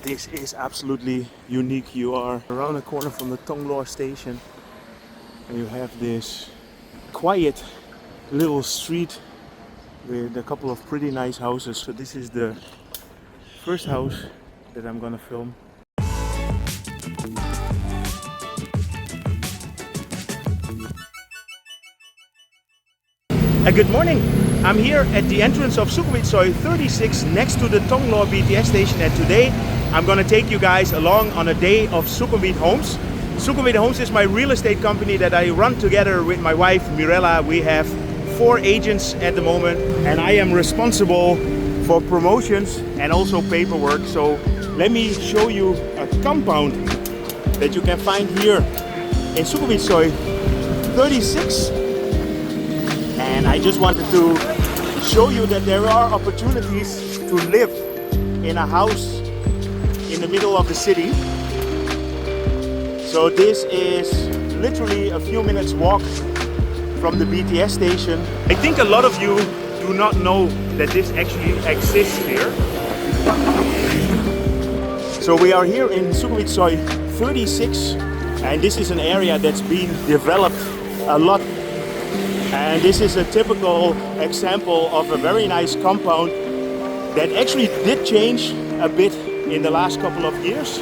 But this is absolutely unique. You are around the corner from the Thonglor station and you have this quiet little street with a couple of pretty nice houses. So this is the first house that I'm gonna film. Good morning. I'm here at the entrance of Sukhumvit Soi 36 next to the Thong Lor BTS station, and today I'm gonna take you guys along on a day of Sukhumvit Homes. Sukhumvit Homes is my real estate company that I run together with my wife Mirella. We have 4 agents at the moment and I am responsible for promotions and also paperwork. So let me show you a compound that you can find here in Sukhumvit Soi 36. And I just wanted to show you that there are opportunities to live in a house in the middle of the city. So this is literally a few minutes walk from the BTS station. I think a lot of you do not know that this actually exists here. So we are here in Sukhumvit Soi 36 and this is an area that's been developed a lot. And this is a typical example of a very nice compound that actually did change a bit in the last couple of years.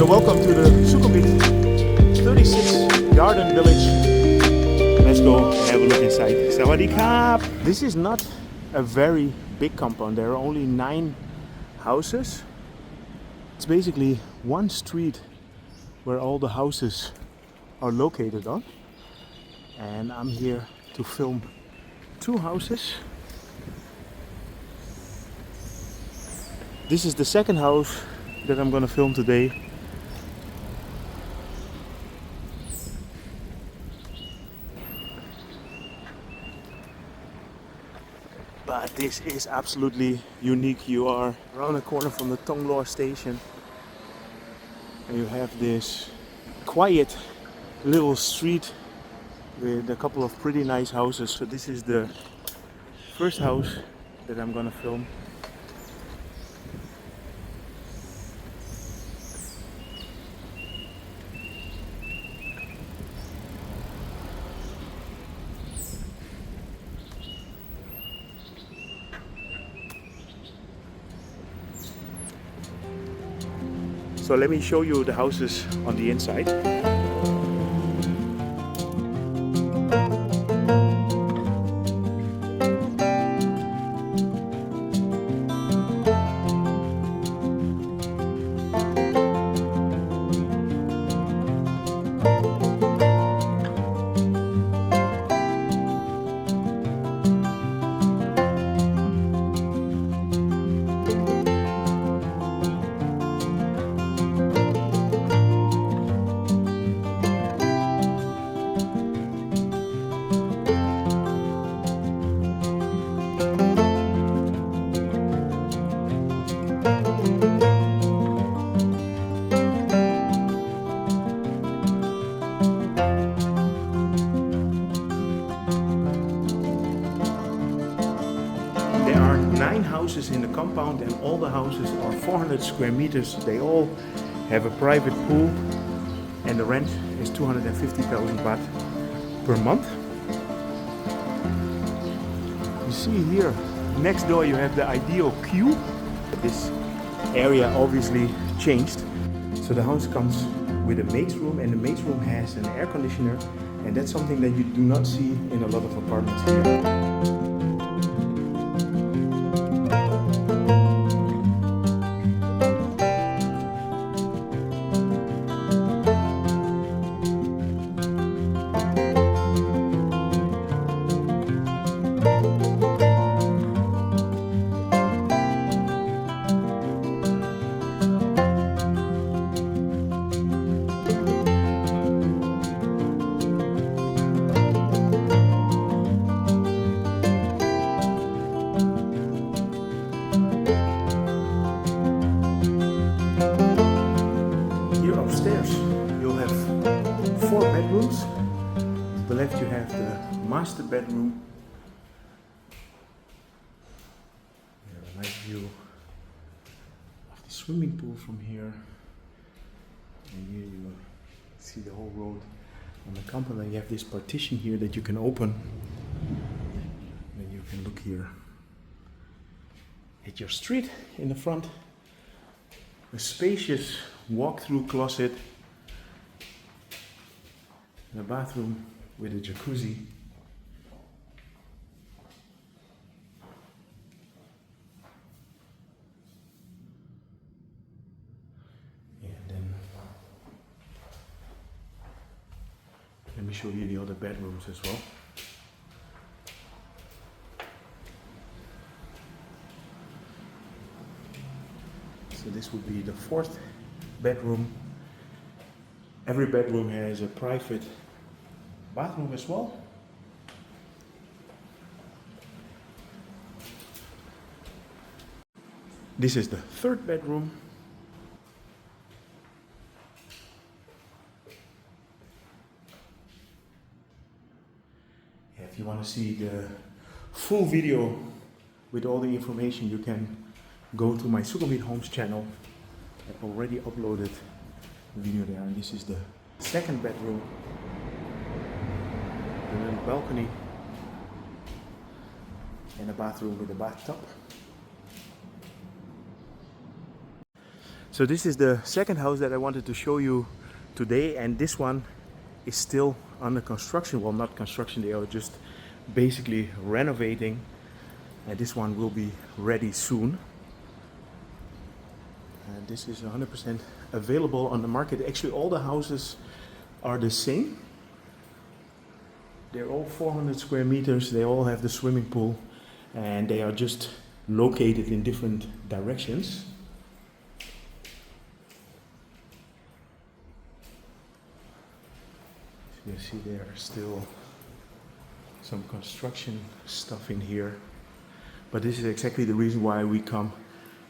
Welcome to the Sukhumvit 36 Garden Village. Let's go have a look inside. Sawadee Krap! This is not a very big compound. There are only 9 houses. It's basically one street where all the houses are located on. And I'm here to film 2 houses. This is the second house that I'm gonna film today. But this is absolutely unique. You are around the corner from the Thonglor station and you have this quiet little street with a couple of pretty nice houses. So this is the first house that I'm gonna film. So let me show you the houses on the inside. There are 9 houses in the compound and all the houses are 400 square meters. They all have a private pool and the rent is 250,000 baht per month. You see here next door you have the ideal queue. This area obviously changed. So the house comes with a maid's room and the maid's room has an air conditioner, and that's something that you do not see in a lot of apartments here. 4 bedrooms. To the left you have the master bedroom. You have a nice view of the swimming pool from here. And here you see the whole road on the compound. And you have this partition here that you can open. And you can look here at your street in the front. A spacious walk-through closet. And a bathroom with a jacuzzi. And then let me show you the other bedrooms as well. So this would be the 4th bedroom. Every bedroom has a private bathroom as well. This is the 3rd bedroom. If you want to see the full video with all the information, you can go to my Sukhumvit Homes channel. I've already uploaded the video there, and this is the 2nd bedroom. A little balcony and a bathroom with a bathtub. So this is the 2nd house that I wanted to show you today, and this one is still under construction. Well, not construction, they are just basically renovating, and this one will be ready soon. And this is 100% available on the market. Actually, all the houses are the same. They're all 400 square meters. They all have the swimming pool, and they are just located in different directions. So you see there are still some construction stuff in here. But this is exactly the reason why we come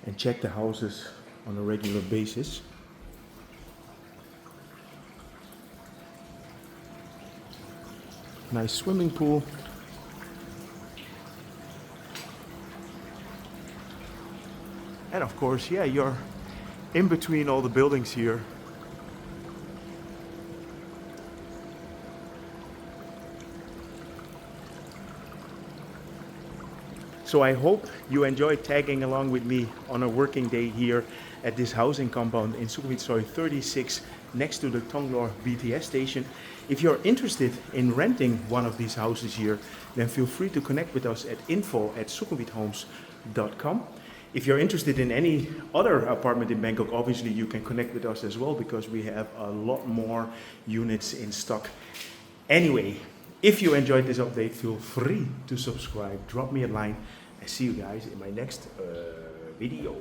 and check the houses on a regular basis. Nice swimming pool. And of course, yeah, you're in between all the buildings here. So I hope you enjoyed tagging along with me on a working day here at this housing compound in Sukhumvit Soi 36 next to the Thonglor BTS station. If you're interested in renting one of these houses here, then feel free to connect with us at info@sukhumvithomes.com. If you're interested in any other apartment in Bangkok, obviously you can connect with us as well, because we have a lot more units in stock. Anyway, if you enjoyed this update, feel free to subscribe, drop me a line. I see you guys in my next video.